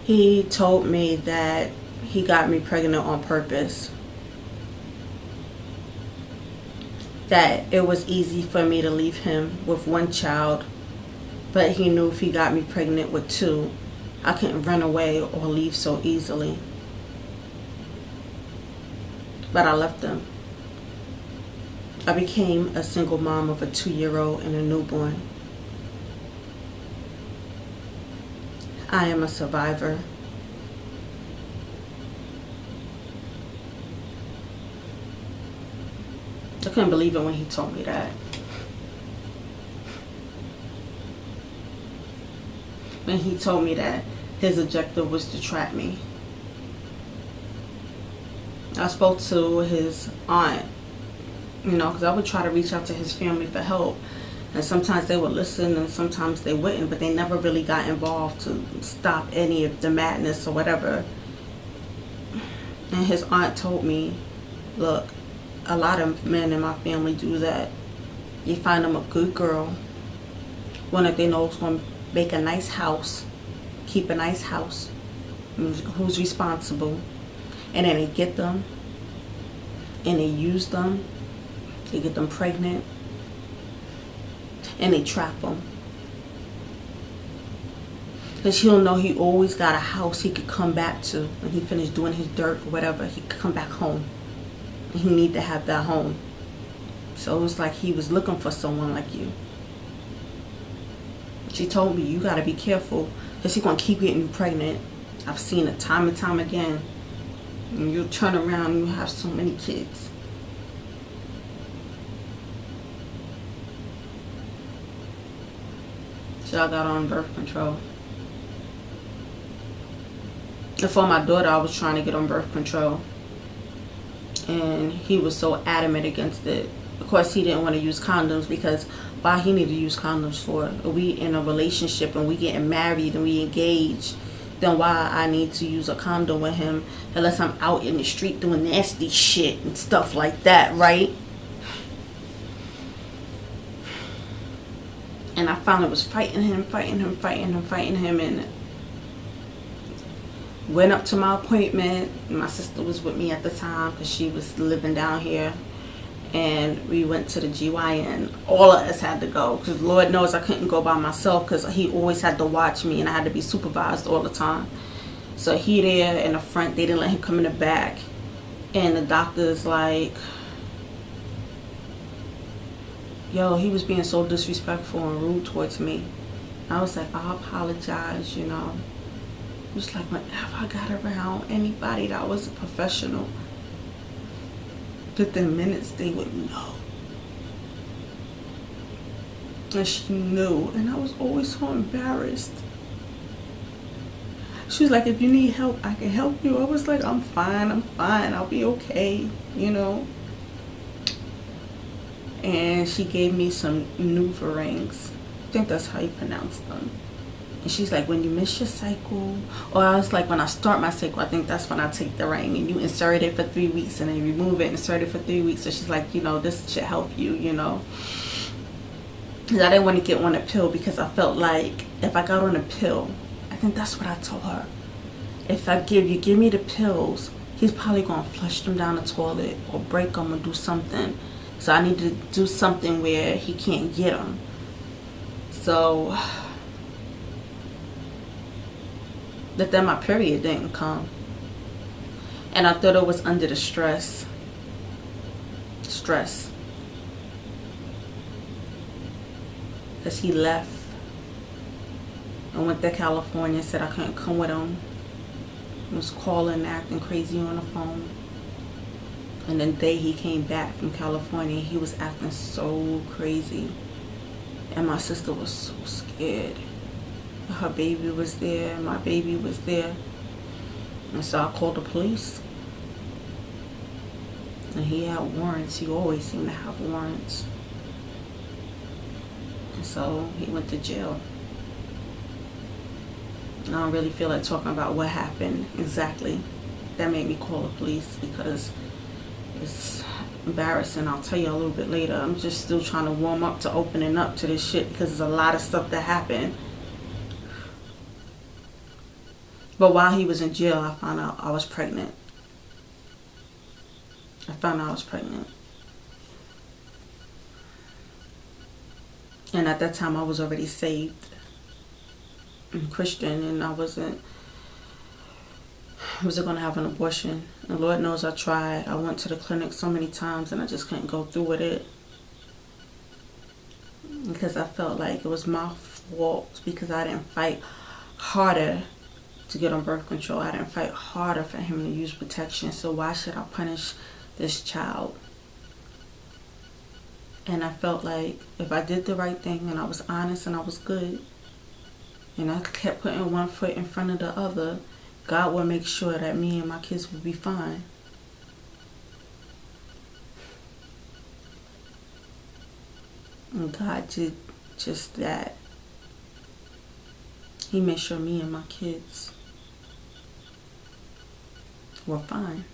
He told me that he got me pregnant on purpose. That it was easy for me to leave him with one child, but he knew if he got me pregnant with two, I couldn't run away or leave so easily. But I left him. I became a single mom of a 2-year-old and a newborn. I am a survivor. I couldn't believe it when he told me that. When he told me that his objective was to trap me. I spoke to his aunt, because I would try to reach out to his family for help. And sometimes they would listen and sometimes they wouldn't, but they never really got involved to stop any of the madness or whatever. And his aunt told me, look, a lot of men in my family do that. You find them a good girl, one that they know is going to make a nice house, keep a nice house, who's responsible, and then they get them and they use them, they get them pregnant, and they trap them. Because he'll know he always got a house he could come back to when he finished doing his dirt or whatever. He could come back home. And he need to have that home. So it was like he was looking for someone like you. She told me, you got to be careful because he's going to keep getting you pregnant. I've seen it time and time again. And you'll turn around and you have so many kids. So I got on birth control. And for my daughter, I was trying to get on birth control. And he was so adamant against it. Of course, he didn't want to use condoms because why he needed to use condoms for? We in a relationship and we getting married and we engaged. Then why I need to use a condom with him unless I'm out in the street doing nasty shit and stuff like that, right? And I finally was fighting him, and went up to my appointment. My sister was with me at the time because she was living down here. And we went to the GYN. All of us had to go because Lord knows I couldn't go by myself because he always had to watch me and I had to be supervised all the time. So he there in the front, they didn't let him come in the back. And the doctor's like, yo, he was being so disrespectful and rude towards me. I was like, I apologize, It was like whenever I got around anybody that was a professional, within minutes they would know. And she knew, and I was always so embarrassed. She was like, if you need help, I can help you. I was like, I'm fine, I'll be okay, And she gave me some NuvaRings. I think that's how you pronounce them. And she's like, when you miss your cycle, or I was like, when I start my cycle, I think that's when I take the ring. And you insert it for 3 weeks and then remove it and insert it for 3 weeks. So she's like, this should help you, Because I didn't want to get on a pill because I felt like if I got on a pill, I think that's what I told her. If I give me the pills, he's probably going to flush them down the toilet or break them or do something. So I need to do something where he can't get them. So, but then my period didn't come. And I thought it was under the stress. Because he left and went to California, said I couldn't come with him. He was calling, acting crazy on the phone. And then the day he came back from California, he was acting so crazy. And my sister was so scared. Her baby was there, my baby was there. And so I called the police. And he had warrants. He always seemed to have warrants. And so he went to jail. I don't really feel like talking about what happened exactly. That made me call the police because it's embarrassing. I'll tell you a little bit later. I'm just still trying to warm up to opening up to this shit because there's a lot of stuff that happened. But while he was in jail, I found out I was pregnant. I found out I was pregnant. And at that time, I was already saved and Christian, and I wasn't going to have an abortion. And Lord knows I tried. I went to the clinic so many times, and I just couldn't go through with it. Because I felt like it was my fault because I didn't fight harder to get on birth control. I didn't fight harder for him to use protection. So why should I punish this child? And I felt like if I did the right thing and I was honest and I was good, and I kept putting one foot in front of the other, God would make sure that me and my kids would be fine. And God did just that. He made sure me and my kids were fine.